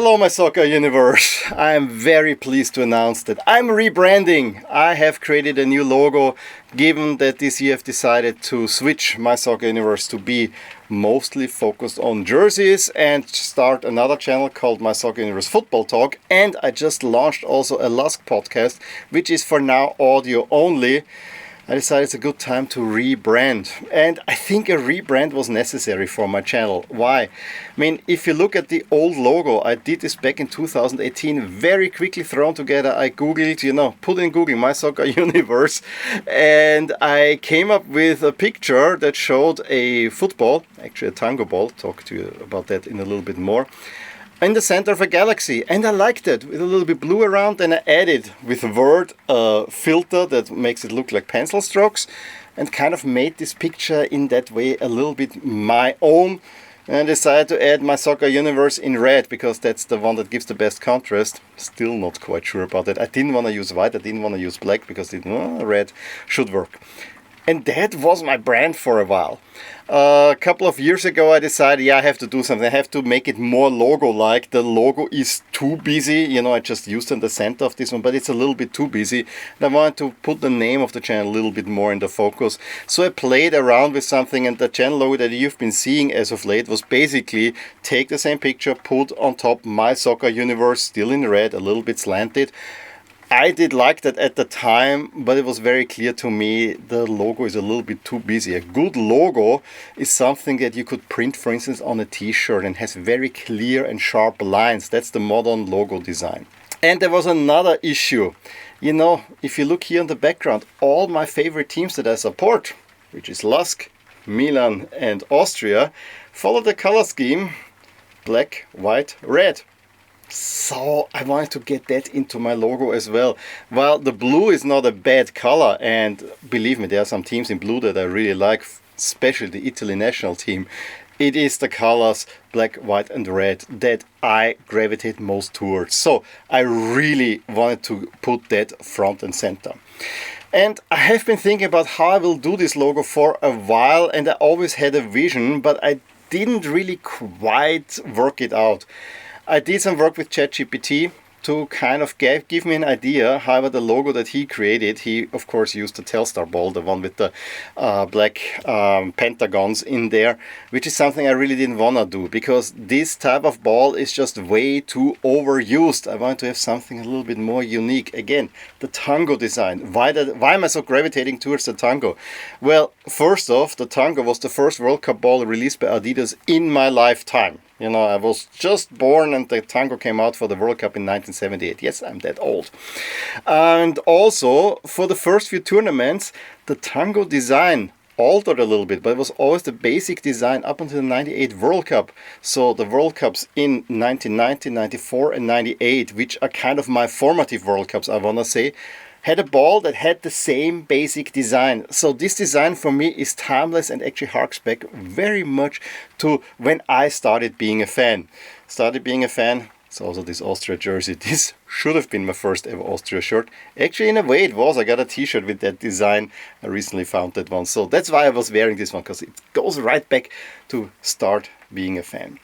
Hello, my soccer universe. I am very pleased to announce that I'm rebranding. I have created a new logo, given that this year I've decided to switch my soccer universe to be mostly focused on jerseys and start another channel called My Soccer Universe Football Talk. And I just launched also a LASK podcast, which is for now audio only. I decided it's a good time to rebrand, and I think a rebrand was necessary for my channel. Why? I mean, if you look at the old logo, I did this back in 2018, very quickly thrown together. I googled, put in Google My Soccer Universe, and I came up with a picture that showed a football, actually a tango ball, talk to you about that in a little bit more, in the center of a galaxy, and I liked it with a little bit blue around, and I added with word filter that makes it look like pencil strokes, and kind of made this picture in that way a little bit my own, and decided to add My Soccer Universe in red because that's the one that gives the best contrast. Still not quite sure about that. I didn't want to use white, I didn't want to use black because red should work. And that was my brand for a while. A couple of years ago I decided, I have to do something. I have to make it more logo-like. The logo is too busy. I just used in the center of this one, but it's a little bit too busy. And I wanted to put the name of the channel a little bit more in the focus. So I played around with something, and the channel logo that you've been seeing as of late was basically take the same picture, put on top My Soccer Universe, still in red, a little bit slanted. I did like that at the time, but it was very clear to me the logo is a little bit too busy. A good logo is something that you could print, for instance, on a t-shirt and has very clear and sharp lines. That's the modern logo design. And there was another issue. If you look here in the background, all my favorite teams that I support, which is LASK, Milan and Austria, follow the color scheme black, white, red. So I wanted to get that into my logo as well. Well, the blue is not a bad color, and believe me, there are some teams in blue that I really like, especially the Italy national team. It is the colors black, white and red that I gravitate most towards. So I really wanted to put that front and center. And I have been thinking about how I will do this logo for a while, and I always had a vision, but I didn't really quite work it out. I did some work with ChatGPT to kind of give me an idea. However, the logo that he created, he of course used the Telstar ball, the one with the black pentagons in there, which is something I really didn't want to do because this type of ball is just way too overused. I want to have something a little bit more unique. Again, the tango design. Why am I so gravitating towards the tango? Well, first off, the tango was the first World Cup ball released by Adidas in my lifetime. I was just born and the tango came out for the World Cup in 1978. Yes, I'm that old. And also, for the first few tournaments, the tango design altered a little bit, but it was always the basic design up until the 98 World Cup. So the World Cups in 1990, 94 and 98, which are kind of my formative World Cups, I want to say, had a ball that had the same basic design. So this design for me is timeless and actually harks back very much to when I started being a fan. It's also this Austria jersey. This should have been my first ever Austria shirt. Actually, in a way it was. I got a t-shirt with that design. I recently found that one. So that's why I was wearing this one, because it goes right back to start being a fan.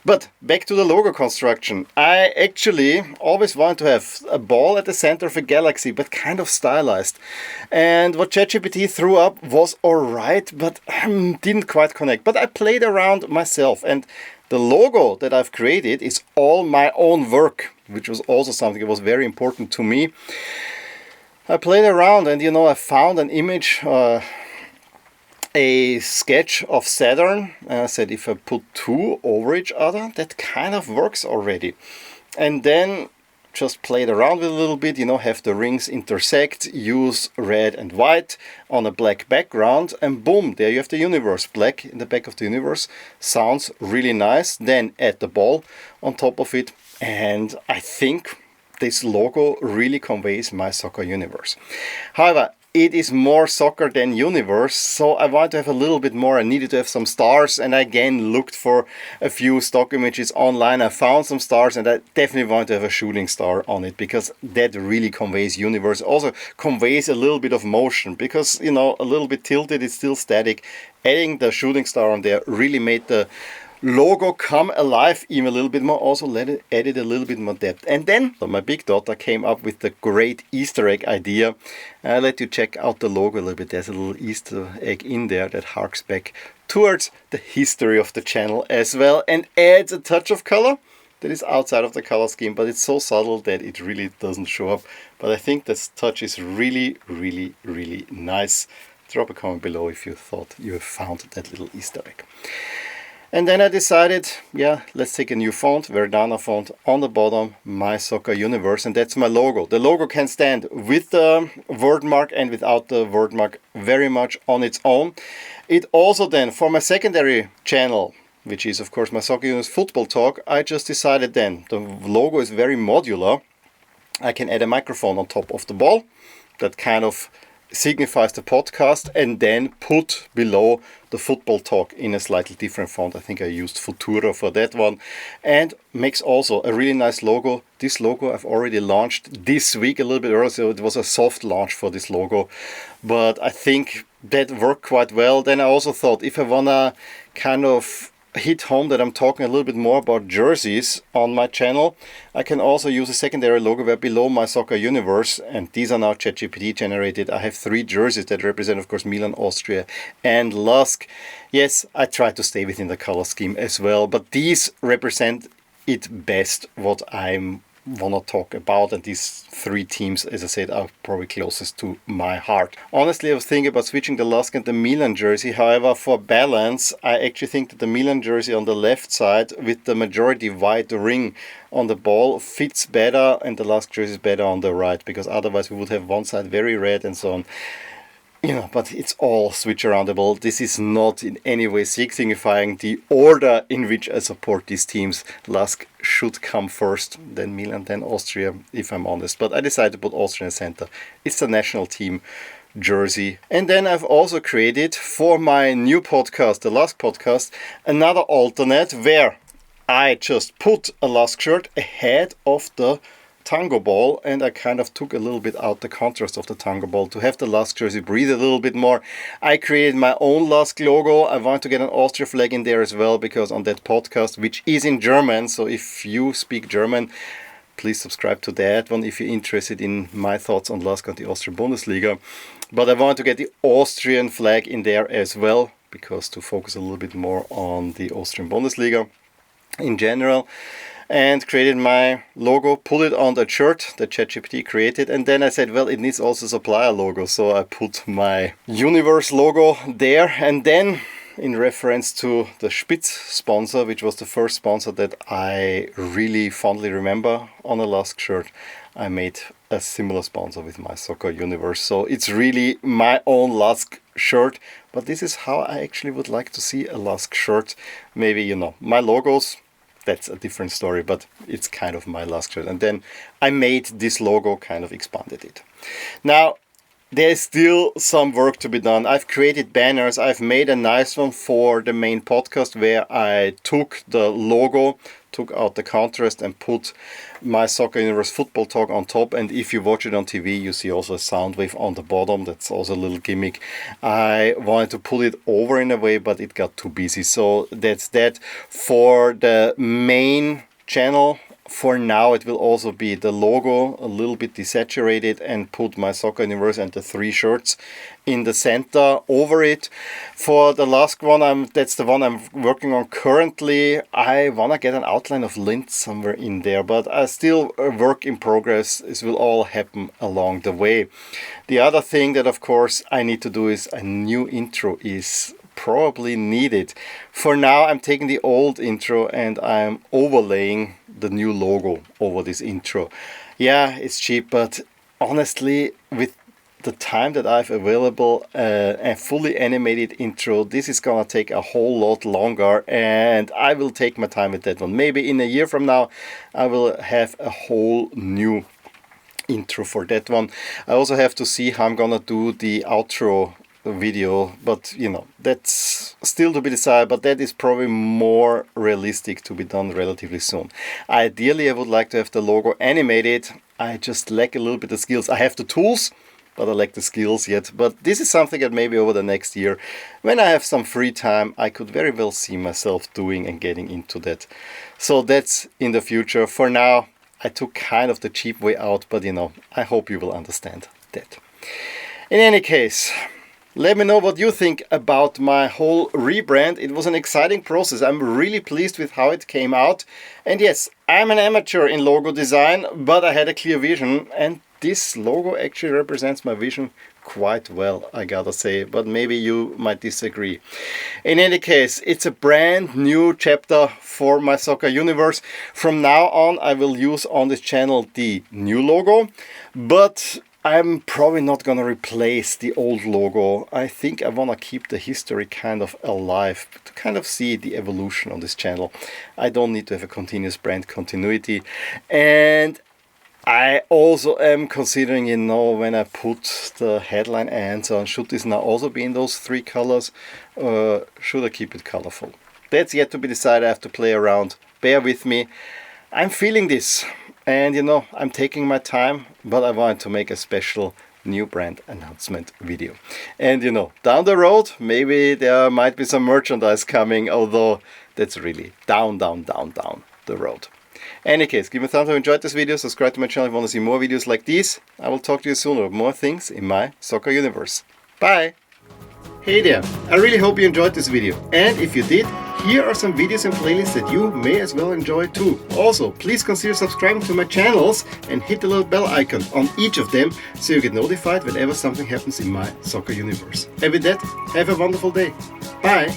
But back to the logo construction. I actually always wanted to have a ball at the center of a galaxy, but kind of stylized. And what ChatGPT threw up was alright, but didn't quite connect. But I played around myself, and the logo that I've created is all my own work, which was also something that was very important to me. I played around and I found an image, a sketch of Saturn, and I said if I put two over each other, that kind of works already. And then just played around with it a little bit, have the rings intersect, use red and white on a black background, and boom, there you have the universe. Black in the back of the universe sounds really nice. Then add the ball on top of it, and I think this logo really conveys My Soccer Universe. However, it is more soccer than universe, so I want to have a little bit more. I needed to have some stars, and I again looked for a few stock images online. I found some stars, and I definitely want to have a shooting star on it because that really conveys universe. Also conveys a little bit of motion because, a little bit tilted, it's still static. Adding the shooting star on there really made the logo come alive even a little bit more, also added a little bit more depth. And then my big daughter came up with the great Easter egg idea. I'll let you check out the logo a little bit. There's a little Easter egg in there that harks back towards the history of the channel as well and adds a touch of color that is outside of the color scheme, but it's so subtle that it really doesn't show up. But I think this touch is really, really, really nice. Drop a comment below if you thought you have found that little Easter egg. And then I decided, yeah, let's take a new font, Verdana font, on the bottom, My Soccer Universe, and that's my logo. The logo can stand with the word mark and without the word mark very much on its own. It also then, for my secondary channel, which is of course My Soccer Universe Football Talk, I just decided then, the logo is very modular. I can add a microphone on top of the ball that kind of signifies the podcast, and then put below the Football Talk in a slightly different font. I think I used Futura for that one, and makes also a really nice logo. This logo I've already launched this week a little bit earlier, so it was a soft launch for this logo, but I think that worked quite well. Then I also thought, if I wanna kind of hit home that I'm talking a little bit more about jerseys on my channel, I can also use a secondary logo where below My Soccer Universe, and these are now ChatGPT generated, I have 3 jerseys that represent of course Milan, Austria and LASK. Yes, I try to stay within the color scheme as well, but these represent it best what I'm wanna talk about, and these 3 teams, as I said, are probably closest to my heart. Honestly, I was thinking about switching the LASK and the Milan jersey. However, for balance, I actually think that the Milan jersey on the left side with the majority white ring on the ball fits better, and the LASK jersey is better on the right, because otherwise we would have one side very red and so on. You know, but it's all switch aroundable. This is not in any way signifying the order in which I support these teams. LASK should come first, then Milan, then Austria, if I'm honest. But I decided to put Austria in the center. It's the national team jersey. And then I've also created for my new podcast, the LASK podcast, another alternate where I just put a LASK shirt ahead of the tango ball, and I kind of took a little bit out the contrast of the tango ball to have the LASK jersey breathe a little bit more. I created my own LASK logo. I want to get an Austria flag in there as well, because on that podcast, which is in German, so if you speak German, please subscribe to that one if you're interested in my thoughts on LASK and the Austrian Bundesliga. But I want to get the Austrian flag in there as well, because to focus a little bit more on the Austrian Bundesliga in general. And created my logo, put it on the shirt that ChatGPT created, and then I said, well, it needs also supplier logo, so I put my Universe logo there. And then, in reference to the Spitz sponsor, which was the first sponsor that I really fondly remember on a LASK shirt, I made a similar sponsor with My Soccer Universe. So it's really my own LASK shirt, but this is how I actually would like to see a LASK shirt. Maybe, you know, my logos, that's a different story, but it's kind of my LASK shirt. And then I made this logo, kind of expanded it. Now, there's still some work to be done. I've created banners. I've made a nice one for the main podcast where I took the logo, took out the contrast, and put My Soccer Universe Football Talk on top. And if you watch it on TV, you see also a sound wave on the bottom. That's also a little gimmick. I wanted to put it over in a way, but it got too busy. So that's that. For the main channel, for now, it will also be the logo a little bit desaturated, and put My Soccer Universe and the 3 shirts in the center over it. For the last one, that's the one I'm working on currently. I want to get an outline of lint somewhere in there, but I still a work in progress. This will all happen along the way. The other thing that of course I need to do is a new intro is probably needed. For now, I'm taking the old intro and I'm overlaying the new logo over this intro. Yeah, it's cheap, but honestly, with the time that I have available, a fully animated intro, this is gonna take a whole lot longer, and I will take my time with that one. Maybe in a year from now, I will have a whole new intro for that one. I also have to see how I'm gonna do the outro video, but you know, that's still to be decided, but that is probably more realistic to be done relatively soon. Ideally, I would like to have the logo animated. I just lack a little bit of skills. I have the tools, but I lack the skills yet. But this is something that maybe over the next year, when I have some free time, I could very well see myself doing and getting into that. So that's in the future. For now, I took kind of the cheap way out, but I hope you will understand that. In any case, let me know what you think about my whole rebrand. It was an exciting process. I'm really pleased with how it came out. And yes, I'm an amateur in logo design, but I had a clear vision, and this logo actually represents my vision quite well, I gotta say, but maybe you might disagree. In any case, it's a brand new chapter for my soccer universe. From now on, I will use on this channel the new logo, but I'm probably not gonna replace the old logo. I think I wanna keep the history kind of alive, to kind of see the evolution on this channel. I don't need to have a continuous brand continuity. And I also am considering, when I put the headline and so on, should this now also be in those 3 colors, or should I keep it colorful? That's yet to be decided. I have to play around. Bear with me. I'm feeling this, and I'm taking my time, but I wanted to make a special new brand announcement video. And down the road, maybe there might be some merchandise coming, although that's really down the road. Any case, give me a thumbs up if you enjoyed this video, subscribe to my channel if you want to see more videos like these. I will talk to you soon about more things in my soccer universe. Bye! Hey there, I really hope you enjoyed this video, and if you did, here are some videos and playlists that you may as well enjoy too. Also, please consider subscribing to my channels and hit the little bell icon on each of them so you get notified whenever something happens in my soccer universe. And with that, have a wonderful day. Bye!